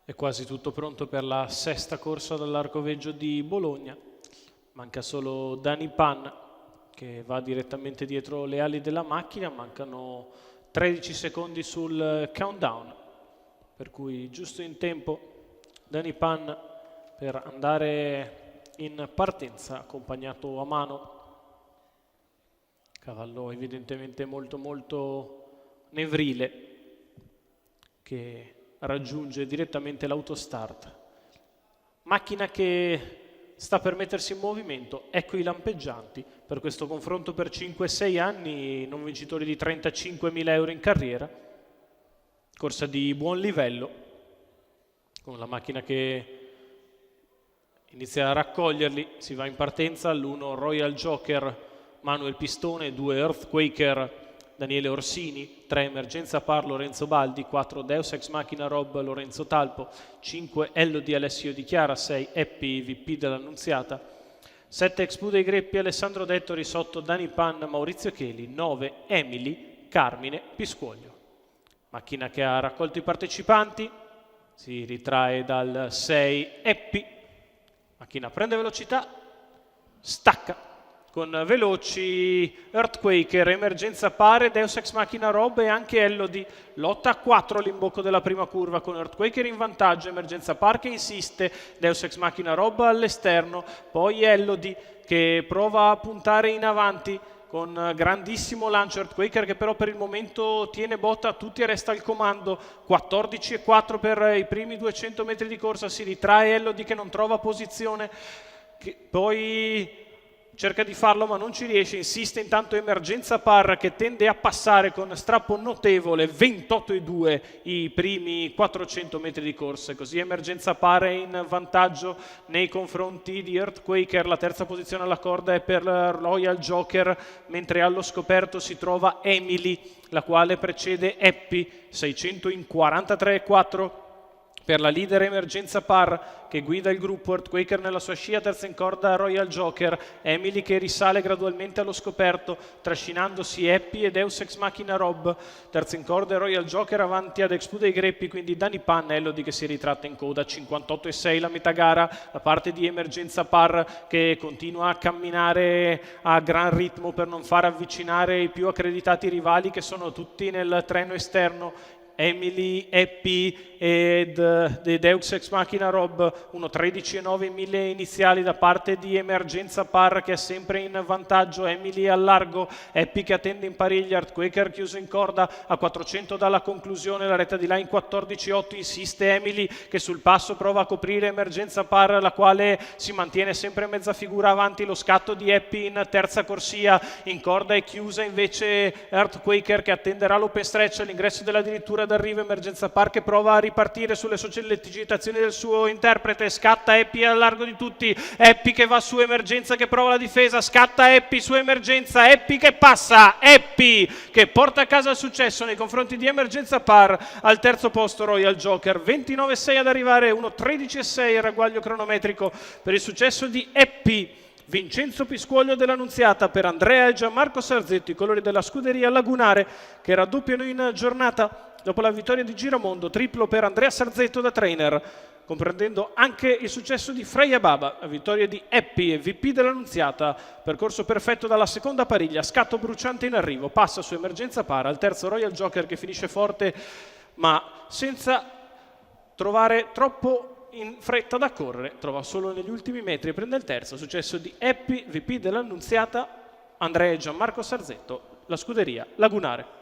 È quasi tutto pronto per la sesta corsa dall'Arcoveggio di Bologna. Manca solo Dani Pan che va direttamente dietro le ali della macchina. Mancano 13 secondi sul countdown, per cui giusto in tempo Dani Pan per andare in partenza, accompagnato a mano. Cavallo evidentemente molto nevrile che raggiunge direttamente l'autostart. Macchina che sta per mettersi in movimento, ecco i lampeggianti per questo confronto per 5-6 anni, non vincitori di 35.000 euro in carriera. Corsa di buon livello, con la macchina che inizia a raccoglierli. Si va in partenza, all'1 Royal Joker Manuel Pistone, 2 Earthquaker Daniele Orsini, 3 Emergenza Par Lorenzo Baldi, 4 Deus Ex Machina Rob Lorenzo Talpo, 5 Ello di Alessio Di Chiara, 6 Eppi VP dell'Annunziata, 7 Expu dei Greppi Alessandro Dettori, 8 Dani Pan Maurizio Cheli, 9 Emily Carmine Piscuoglio. Macchina che ha raccolto i partecipanti, si ritrae dal 6 Eppi, macchina prende velocità, stacca con veloci Earthquaker, Emergenza Pare, Deus Ex Machina Rob e anche Elodie. Lotta a 4 all'imbocco della prima curva con Earthquaker in vantaggio, Emergenza Par che insiste, Deus Ex Machina Rob all'esterno, poi Elodie che prova a puntare in avanti con grandissimo lancio. Earthquaker che però per il momento tiene botta a tutti e resta al comando. 14,4 per i primi 200 metri di corsa, si ritrae Elodie che non trova posizione, poi cerca di farlo ma non ci riesce, insiste intanto Emergenza Par che tende a passare con strappo notevole, 28,2 i primi 400 metri di corsa, così Emergenza Par è in vantaggio nei confronti di Earthquaker. La terza posizione alla corda è per Royal Joker, mentre allo scoperto si trova Emily, la quale precede Eppi, 600 in 43,4 per la leader Emergenza Par che guida il gruppo. Earthquaker nella sua scia, terza in corda Royal Joker, Emily che risale gradualmente allo scoperto trascinandosi Eppi e Deus Ex Machina Rob, terza in corda Royal Joker avanti ad Expu dei Greppi, quindi Dani Pan, Elodie che si ritratta in coda. 58,6 la metà gara da parte di Emergenza Par che continua a camminare a gran ritmo per non far avvicinare i più accreditati rivali che sono tutti nel treno esterno. Emily, Eppi ed Deus Ex Machina Rob, 1.13,9 in 1000 iniziali da parte di Emergenza Par che è sempre in vantaggio. Emily al largo, Eppi che attende in pariglia, Earthquaker chiuso in corda a 400 dalla conclusione, la retta di là in 14,8, insiste Emily che sul passo prova a coprire Emergenza Par, la quale si mantiene sempre mezza figura avanti. Lo scatto di Eppi in terza corsia, in corda è chiusa invece Earthquaker che attenderà l'open stretch all'ingresso dell'addirittura d'arrivo. Emergenza Par che prova a ripartire sulle sollecitazioni del suo interprete, scatta Eppi al largo di tutti, Eppi che va su Emergenza che prova la difesa, scatta Eppi su Emergenza, Eppi che passa, Eppi che porta a casa il successo nei confronti di Emergenza Par. Al terzo posto Royal Joker, 29,6 ad arrivare, 1.13,6 il ragguaglio cronometrico per il successo di Eppi. Vincenzo Piscuoglio dell'Annunziata per Andrea e Gianmarco Sarzetto, i colori della scuderia Lagunare, che raddoppiano in giornata dopo la vittoria di Giramondo. Triplo per Andrea Sarzetto da trainer, comprendendo anche il successo di Freya Baba, la vittoria di Eppi e VP dell'Annunziata. Percorso perfetto dalla seconda pariglia, scatto bruciante in arrivo, passa su Emergenza Para. Al terzo Royal Joker che finisce forte ma senza trovare troppo in fretta da correre, trova solo negli ultimi metri e prende il terzo. Successo di Eppi, VP dell'Annunziata, Andrea e Gianmarco Sarzetto, la scuderia Lagunare.